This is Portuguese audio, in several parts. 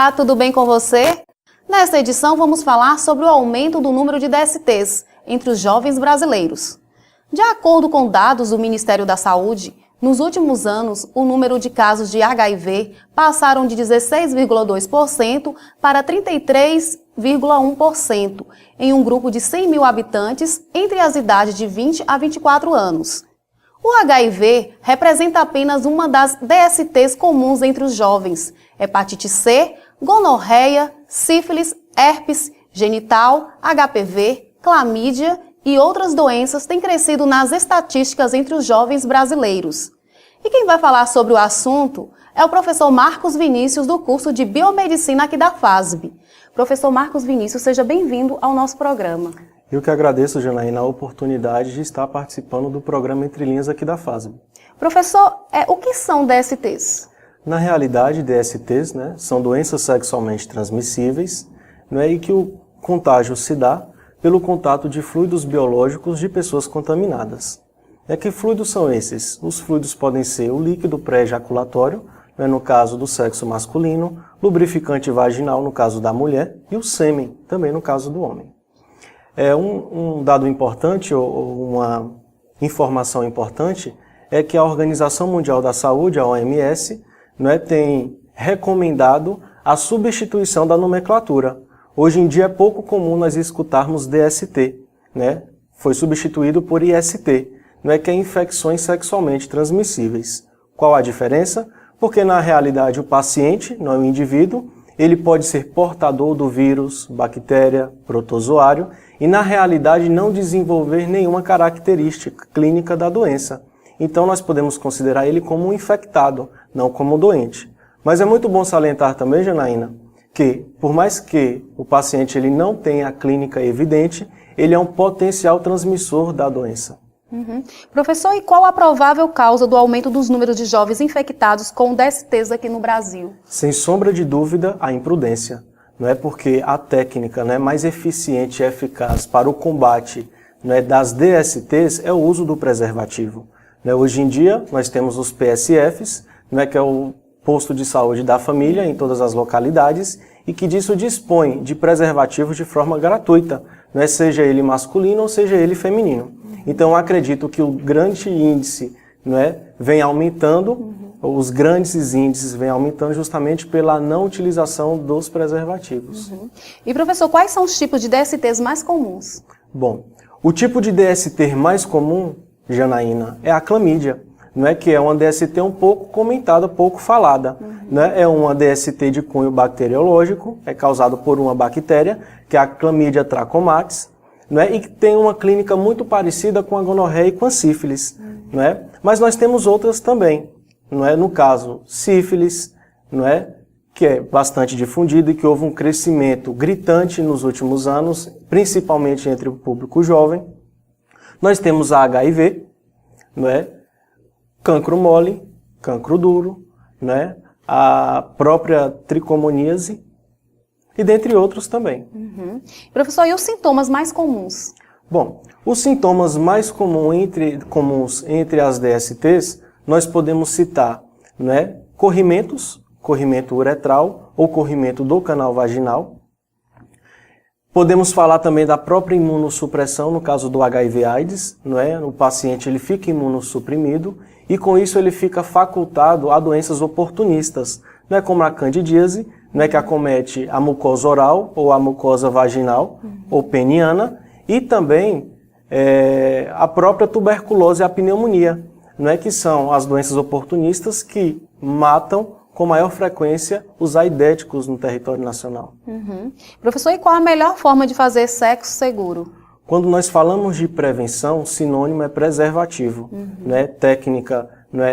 Olá, tudo bem com você? Nesta edição vamos falar sobre o aumento do número de DSTs entre os jovens brasileiros. De acordo com dados do Ministério da Saúde, nos últimos anos, o número de casos de HIV passaram de 16,2% para 33,1% em um grupo de 100 mil habitantes entre as idades de 20 a 24 anos. O HIV representa apenas uma das DSTs comuns entre os jovens: hepatite C, gonorreia, sífilis, herpes genital, HPV, clamídia e outras doenças têm crescido nas estatísticas entre os jovens brasileiros. E quem vai falar sobre o assunto é o professor Marcos Vinícius, do curso de Biomedicina aqui da FASB. Professor Marcos Vinícius, seja bem-vindo ao nosso programa. Eu que agradeço, Janaína, a oportunidade de estar participando do programa Entre Linhas aqui da FASB. Professor, o que são DSTs? Na realidade, DSTs, são doenças sexualmente transmissíveis, e que o contágio se dá pelo contato de fluidos biológicos de pessoas contaminadas. Que fluidos são esses? Os fluidos podem ser o líquido pré-ejaculatório, no caso do sexo masculino, lubrificante vaginal, no caso da mulher, e o sêmen, também no caso do homem. Um dado importante, ou uma informação importante, é que a Organização Mundial da Saúde, a OMS, tem recomendado a substituição da nomenclatura. Hoje em dia é pouco comum nós escutarmos DST, foi substituído por IST, que é infecções sexualmente transmissíveis. Qual a diferença? Porque na realidade o paciente, não é o indivíduo, ele pode ser portador do vírus, bactéria, protozoário e na realidade não desenvolver nenhuma característica clínica da doença. Então nós podemos considerar ele como um infectado, não como um doente. Mas é muito bom salientar também, Janaína, que por mais que o paciente ele não tenha a clínica evidente, ele é um potencial transmissor da doença. Professor, e qual a provável causa do aumento dos números de jovens infectados com DSTs aqui no Brasil? Sem sombra de dúvida, a imprudência. Não é porque a técnica mais eficiente e eficaz para o combate das DSTs é o uso do preservativo. Hoje em dia, nós temos os PSFs, que é o posto de saúde da família em todas as localidades, e que disso dispõe de preservativos de forma gratuita, seja ele masculino ou seja ele feminino. Então, eu acredito que o grande índice vem aumentando, os grandes índices vêm aumentando justamente pela não utilização dos preservativos. E, professor, quais são os tipos de DSTs mais comuns? Bom, o tipo de DST mais comum, Janaína, é a clamídia, que é uma DST um pouco comentada, pouco falada. É uma DST de cunho bacteriológico, é causado por uma bactéria, que é a Chlamydia trachomatis, e que tem uma clínica muito parecida com a gonorreia e com a sífilis. Mas nós temos outras também, no caso, sífilis, que é bastante difundido e que houve um crescimento gritante nos últimos anos, principalmente entre o público jovem. Nós temos a HIV, cancro mole, cancro duro, a própria tricomoníase, e dentre outros também. Professor, e os sintomas mais comuns? Bom, os sintomas mais comuns entre as DSTs, nós podemos citar corrimentos, corrimento uretral ou corrimento do canal vaginal. Podemos falar também da própria imunossupressão, no caso do HIV/AIDS, o paciente ele fica imunossuprimido e com isso ele fica facultado a doenças oportunistas, como a candidíase, que acomete a mucosa oral ou a mucosa vaginal ou peniana, e também a própria tuberculose e a pneumonia, que são as doenças oportunistas que matam com maior frequência os aidéticos no território nacional. Professor, e qual a melhor forma de fazer sexo seguro? Quando nós falamos de prevenção, sinônimo é preservativo. Técnica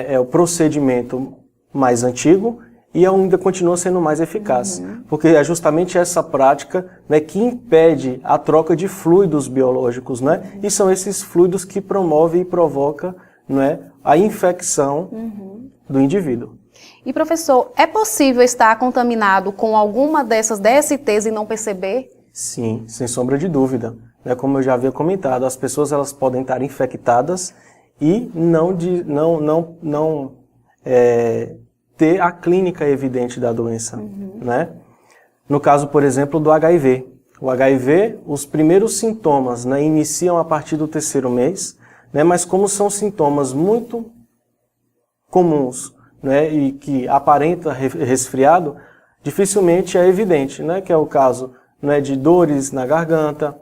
é o procedimento mais antigo, e ainda continua sendo mais eficaz, porque é justamente essa prática que impede a troca de fluidos biológicos, e são esses fluidos que promovem e provocam a infecção do indivíduo. E professor, é possível estar contaminado com alguma dessas DSTs e não perceber? Sim, sem sombra de dúvida. Como eu já havia comentado, as pessoas elas podem estar infectadas e não ter a clínica evidente da doença, No caso, por exemplo, do HIV. O HIV, os primeiros sintomas, né, iniciam a partir do 3º mês, né, mas como são sintomas muito comuns, né, e que aparenta resfriado, dificilmente é evidente, né, que é o caso, né, de dores na garganta,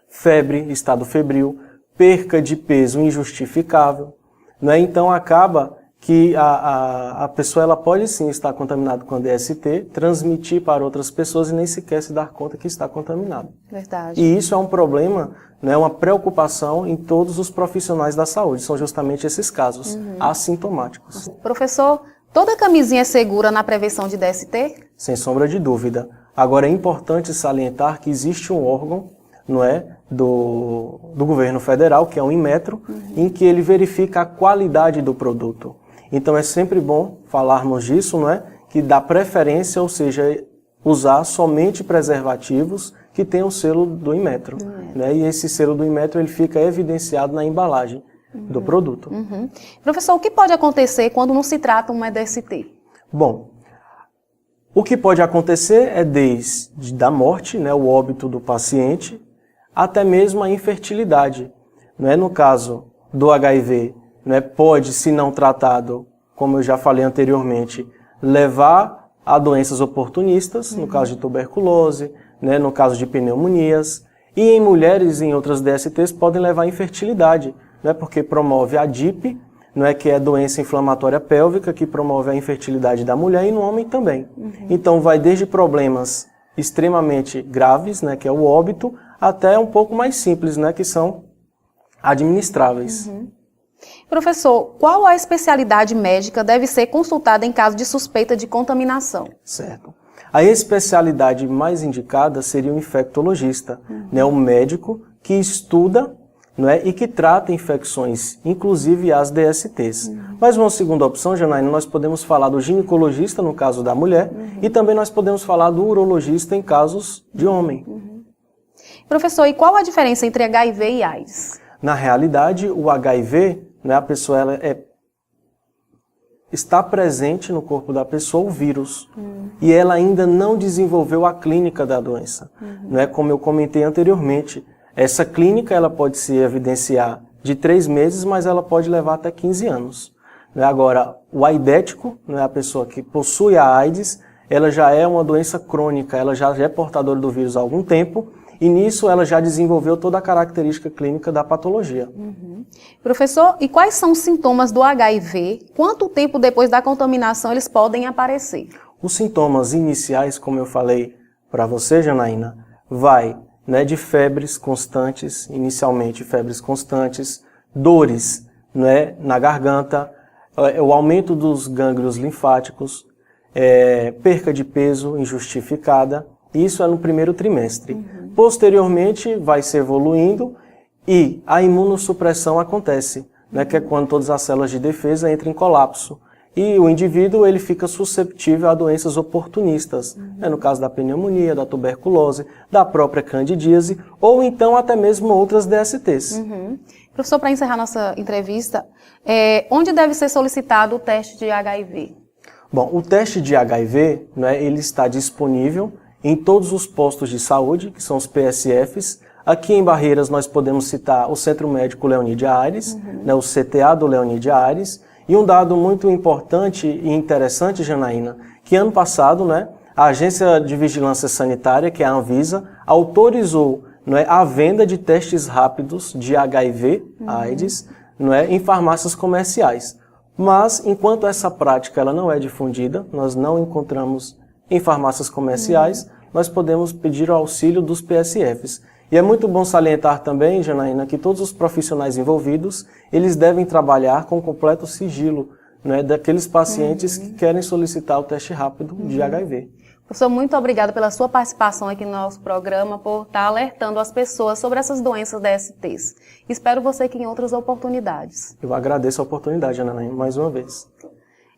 febre, estado febril, perca de peso injustificável, né, então acaba que a pessoa ela pode sim estar contaminada com a DST, transmitir para outras pessoas e nem sequer se dar conta que está contaminado. Verdade. E isso é um problema, né, uma preocupação em todos os profissionais da saúde. São justamente esses casos assintomáticos. Professor, toda camisinha é segura na prevenção de DST? Sem sombra de dúvida. Agora é importante salientar que existe um órgão, não é, do governo federal, que é o Inmetro, em que ele verifica a qualidade do produto. Então é sempre bom falarmos disso, não é? Que dá preferência, ou seja, usar somente preservativos que tenham o selo do Inmetro. Né? E esse selo do Inmetro ele fica evidenciado na embalagem do produto. Professor, o que pode acontecer quando não se trata uma DST? Bom, o que pode acontecer é desde da morte, né, o óbito do paciente, até mesmo a infertilidade. Não é? No caso do HIV, né, pode, se não tratado, como eu já falei anteriormente, levar a doenças oportunistas, no caso de tuberculose, né, no caso de pneumonias, e em mulheres em outras DSTs podem levar à infertilidade, né, porque promove a DIP, não é, que é a doença inflamatória pélvica, que promove a infertilidade da mulher e no homem também. Então vai desde problemas extremamente graves, né, que é o óbito, até um pouco mais simples, né, que são administráveis. Professor, qual a especialidade médica deve ser consultada em caso de suspeita de contaminação? Certo. A especialidade mais indicada seria o infectologista, né, um médico que estuda, não é, e que trata infecções, inclusive as DSTs. Mas uma segunda opção, Janaína, nós podemos falar do ginecologista no caso da mulher e também nós podemos falar do urologista em casos de homem. Professor, e qual a diferença entre HIV e AIDS? Na realidade, o HIV, né, a pessoa está presente no corpo da pessoa o vírus e ela ainda não desenvolveu a clínica da doença. Não é como eu comentei anteriormente. Essa clínica ela pode se evidenciar de 3 meses, mas ela pode levar até 15 anos. Agora, o aidético, né, a pessoa que possui a AIDS, ela já é uma doença crônica, ela já é portadora do vírus há algum tempo, e nisso ela já desenvolveu toda a característica clínica da patologia. Professor, e quais são os sintomas do HIV? Quanto tempo depois da contaminação eles podem aparecer? Os sintomas iniciais, como eu falei para você, Janaína, vai, né, de febres constantes, inicialmente febres constantes, dores, né, na garganta, o aumento dos gânglios linfáticos, perca de peso injustificada. Isso é no primeiro trimestre. Posteriormente, vai se evoluindo e a imunossupressão acontece, né, que é quando todas as células de defesa entram em colapso. E o indivíduo ele fica susceptível a doenças oportunistas, né, no caso da pneumonia, da tuberculose, da própria candidíase, ou então até mesmo outras DSTs. Professor, para encerrar nossa entrevista, onde deve ser solicitado o teste de HIV? Bom, o teste de HIV, né, ele está disponível em todos os postos de saúde, que são os PSFs. Aqui em Barreiras nós podemos citar o Centro Médico Leonídia Aires, né, o CTA do Leonídia Aires. E um dado muito importante e interessante, Janaína, que ano passado, né, a Agência de Vigilância Sanitária, que é a Anvisa, autorizou, não é, a venda de testes rápidos de HIV, AIDS, não é, em farmácias comerciais. Mas, enquanto essa prática ela não é difundida, nós não encontramos em farmácias comerciais, nós podemos pedir o auxílio dos PSFs. E é muito bom salientar também, Janaína, que todos os profissionais envolvidos, eles devem trabalhar com completo sigilo, né, daqueles pacientes que querem solicitar o teste rápido de HIV. Professor, muito obrigada pela sua participação aqui no nosso programa, por estar alertando as pessoas sobre essas doenças DSTs. Espero você aqui em outras oportunidades. Eu agradeço a oportunidade, Janaína, mais uma vez.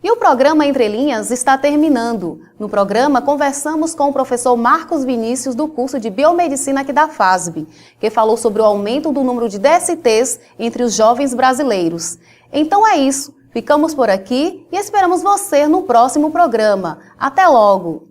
E o programa Entre Linhas está terminando. No programa, conversamos com o professor Marcos Vinícius, do curso de Biomedicina aqui da FASB, que falou sobre o aumento do número de DSTs entre os jovens brasileiros. Então é isso, ficamos por aqui e esperamos você no próximo programa. Até logo!